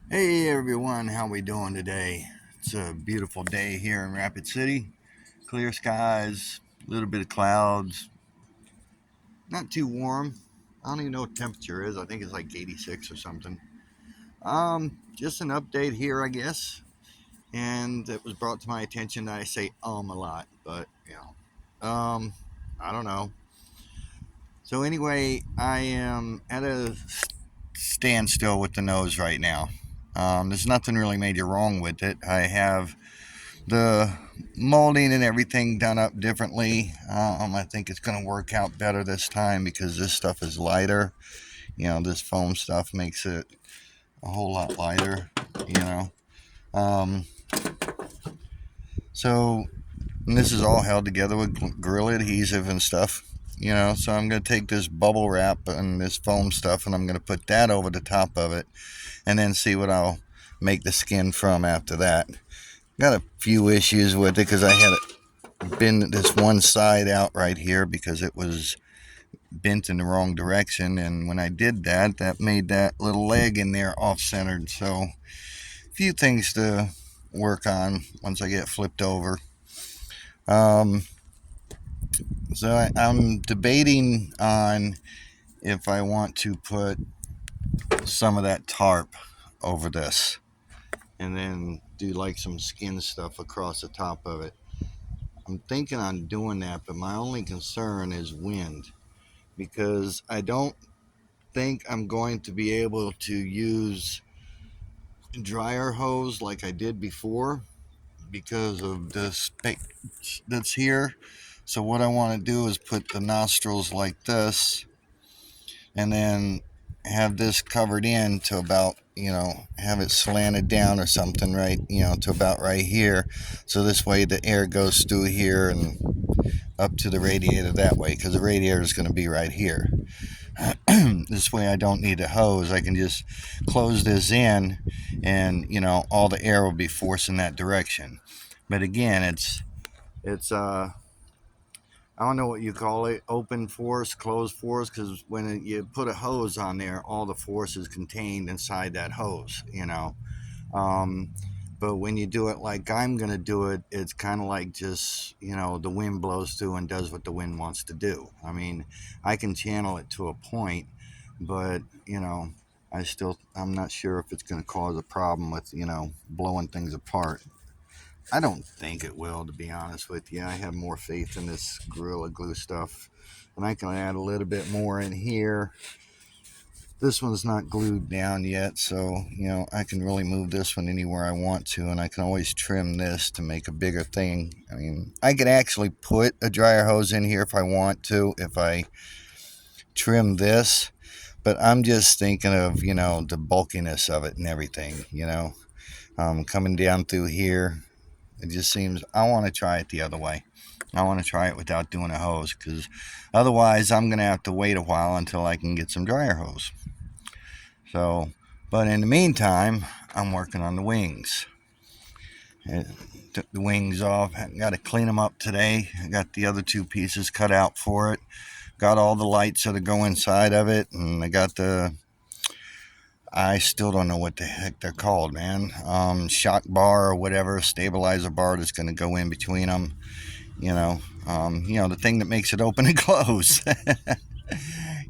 Hey everyone, how we doing today? It's a beautiful day here in Rapid City. Clear skies, a little bit of clouds, not too warm. I don't even know what temperature is. I think it's like 86 or something. Just an update here, I guess. And it was brought to my attention that I say a lot, but I don't know. So anyway, I am at a standstill with the nose right now. There's nothing really major wrong with it. I have the molding and everything done up differently. I think it's going to work out better this time because this stuff is lighter. This foam stuff makes it a whole lot lighter. You know, um, so and this is all held together with Gorilla adhesive and stuff. So I'm going to take this bubble wrap and this foam stuff, and I'm going to put that over the top of it, and then see what I'll make the skin from after that. Got a few issues with it because I had it bend this one side out right here because it was bent in the wrong direction, and when I did that, that made that little leg in there off-centered. So a few things to work on once I get flipped over. um, I'm debating on if I want to put some of that tarp over this and then do like some skin stuff across the top of it. I'm thinking on doing that, but my only concern is wind because I don't think I'm going to be able to use dryer hose like I did before because of the space that's here. So what I want to do is put the nostrils like this and then have this covered in to about, have it slanted down or something, right, to about right here. So this way the air goes through here and up to the radiator that way, because the radiator is going to be right here. This way I don't need a hose. I can just close this in and all the air will be forcing that direction. But again, it's I don't know what you call it, open force, closed force, because when you put a hose on there, all the force is contained inside that hose. um, but when you do it like I'm going to do it, it's kind of like just, the wind blows through and does what the wind wants to do. I mean, I can channel it to a point, but, I'm not sure if it's going to cause a problem with, blowing things apart. I don't think it will, to be honest with you. I have more faith in this Gorilla Glue stuff. And I can add a little bit more in here. This one's not glued down yet, so I can really move this one anywhere I want to, and I can always trim this to make a bigger thing. I mean, I could actually put a dryer hose in here if I want to, if I trim this, but I'm just thinking of the bulkiness of it and everything. Coming down through here, it just seems I want to try it the other way. I want to try it without doing a hose, because otherwise I'm going to have to wait a while until I can get some dryer hose. So, but in the meantime, I'm working on the wings. Took the wings off. Got to clean them up today. I got the other two pieces cut out for it. Got all the lights that go inside of it, and I still don't know what the heck they're called, man. Shock bar or whatever, stabilizer bar that's going to go in between them. The thing that makes it open and close.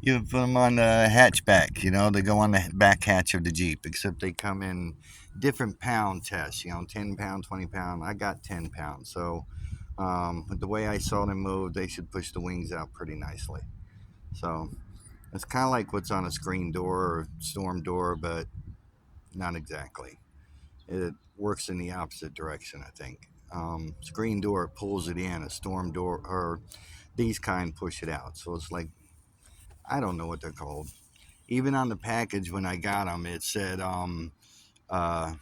You put them on the hatchback, they go on the back hatch of the Jeep, except they come in different pound tests, 10 pound, 20 pound. I got 10 pounds. So, with the way I saw them move, they should push the wings out pretty nicely. So, it's kind of like what's on a screen door or storm door, but not exactly. It works in the opposite direction, I think. Screen door pulls it in, a storm door or these kind push it out. So it's like, I don't know what they're called. Even on the package when I got them, it said, uh,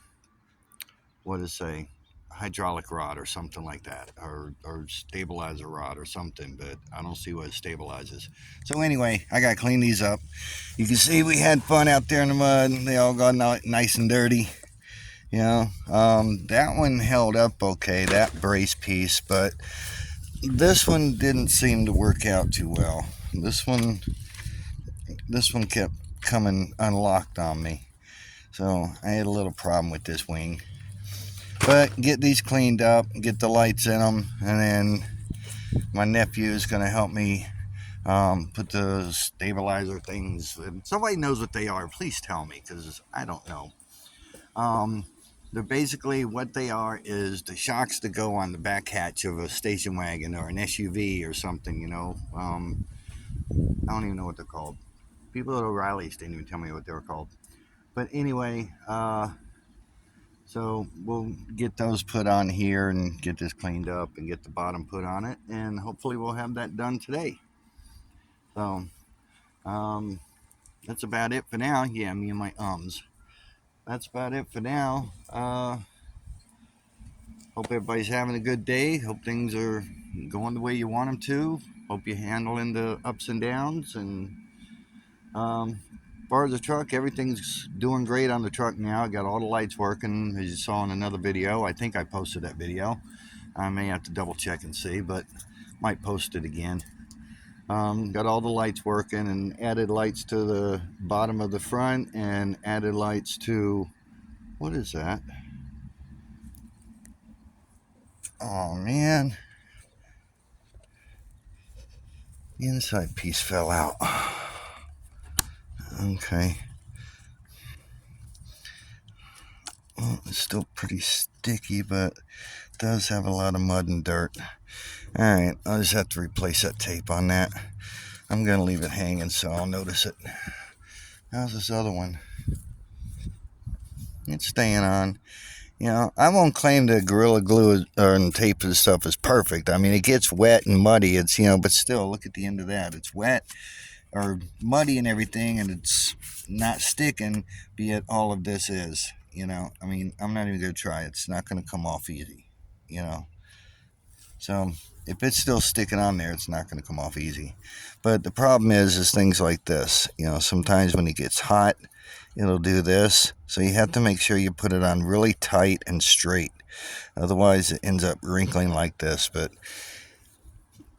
what does it say? Hydraulic rod or something like that, or stabilizer rod or something, but I don't see what it stabilizes. So anyway, I got to clean these up. You can see we had fun out there in the mud. They all got nice and dirty. That one held up okay, that brace piece, but this one didn't seem to work out too well. This one kept coming unlocked on me. So I had a little problem with this wing. But get these cleaned up, get the lights in them, and then my nephew is going to help me put the stabilizer things. If somebody knows what they are, please tell me, because I don't know. They're basically, what they are is the shocks that go on the back hatch of a station wagon or an SUV or something, you know. I don't even know what they're called. People at O'Reilly's didn't even tell me what they were called. But anyway, so we'll get those put on here and get this cleaned up and get the bottom put on it. And hopefully we'll have that done today. So um, that's about it for now. Yeah, me and my ums. That's about it for now. Hope everybody's having a good day. Hope things are going the way you want them to. Hope you're handling the ups and downs. And as far as the truck, everything's doing great on the truck now. I got all the lights working, as you saw in another video. I think I posted that video. I may have to double check and see, but might post it again. Got all the lights working and added lights to the bottom of the front and added lights to, what is that? Oh man, the inside piece fell out. Okay. Well, it's still pretty sticky, but it does have a lot of mud and dirt. Alright, I'll just have to replace that tape on that. I'm going to leave it hanging so I'll notice it. How's this other one? It's staying on. You know, I won't claim that Gorilla Glue and tape and stuff is perfect. I mean, it gets wet and muddy. It's, you know, but still, look at the end of that. It's wet or muddy and everything, and it's not sticking, be it all of this is. You know, I mean, I'm not even going to try. It's not going to come off easy, you know. So if it's still sticking on there, it's not going to come off easy. But the problem is things like this. You know, sometimes when it gets hot, it'll do this. So you have to make sure you put it on really tight and straight. Otherwise, it ends up wrinkling like this. But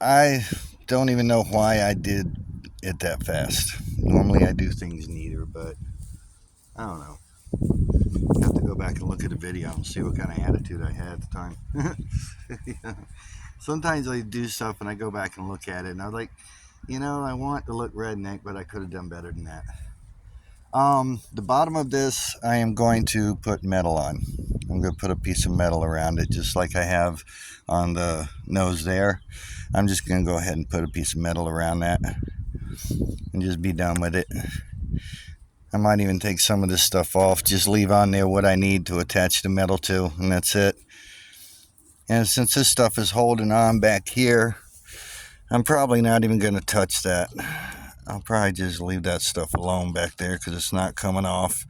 I don't even know why I did it that fast. Normally, I do things neater, but I don't know. I have to go back and look at the video and see what kind of attitude I had at the time. Yeah. Sometimes I do stuff and I go back and look at it and I was like, you know, I want to look redneck, but I could have done better than that. The bottom of this, I am going to put metal on. I'm going to put a piece of metal around it, just like I have on the nose there. I'm just going to go ahead and put a piece of metal around that and just be done with it. I might even take some of this stuff off, just leave on there what I need to attach the metal to, and that's it. And since this stuff is holding on back here, I'm probably not even going to touch that. I'll probably just leave that stuff alone back there because it's not coming off.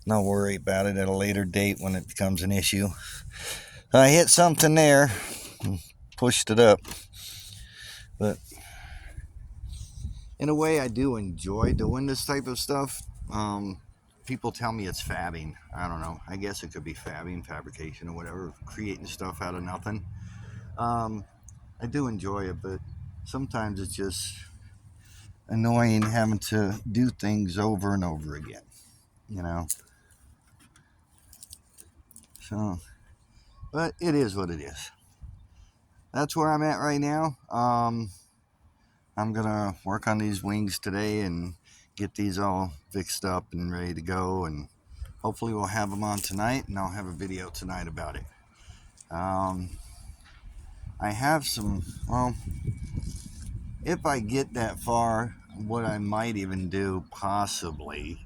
And I'll worry about it at a later date when it becomes an issue. I hit something there and pushed it up. But in a way, I do enjoy doing this type of stuff. People tell me it's fabbing. I don't know. I guess it could be fabbing, fabrication, or whatever, creating stuff out of nothing. I do enjoy it, but sometimes it's just annoying having to do things over and over again, you know. So, but it is what it is. That's where I'm at right now. I'm gonna work on these wings today and get these all fixed up and ready to go, and hopefully we'll have them on tonight, and I'll have a video tonight about it. I have some, well, if I get that far, what I might even do possibly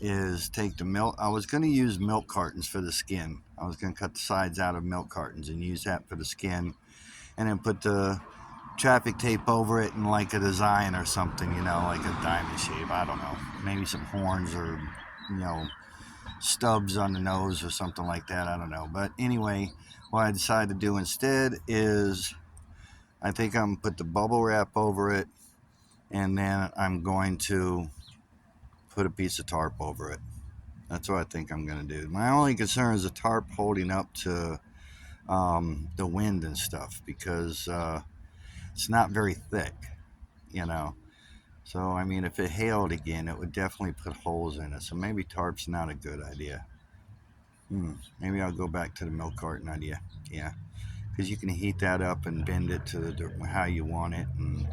is take the milk. I was going to use milk cartons for the skin. I was going to cut the sides out of milk cartons and use that for the skin, and then put the traffic tape over it in like a design or something, you know, like a diamond shape. I don't know, maybe some horns or, you know, stubs on the nose or something like that. I don't know. But anyway, what I decided to do instead is I think I'm going to put the bubble wrap over it, and then I'm going to put a piece of tarp over it. That's what I think I'm going to do. My only concern is the tarp holding up to the wind and stuff, because it's not very thick, you know. So, I mean, if it hailed again, it would definitely put holes in it. So maybe tarp's not a good idea. Maybe I'll go back to the milk carton idea. Yeah, because you can heat that up and bend it to how you want it. And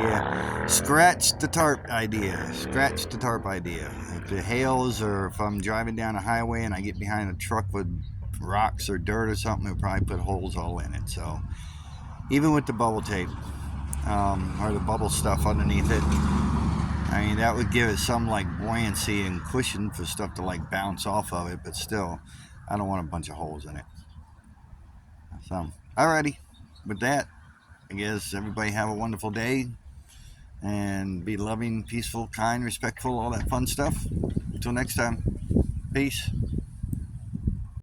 yeah, scratch the tarp idea. Scratch the tarp idea. If it hails or if I'm driving down a highway and I get behind a truck with rocks or dirt or something, it'll probably put holes all in it. So even with the bubble tape or the bubble stuff underneath it, I mean, that would give it some like buoyancy and cushion for stuff to like bounce off of it, but still, I don't want a bunch of holes in it. So, alrighty. With that, I guess everybody have a wonderful day and be loving, peaceful, kind, respectful, all that fun stuff. Until next time, peace.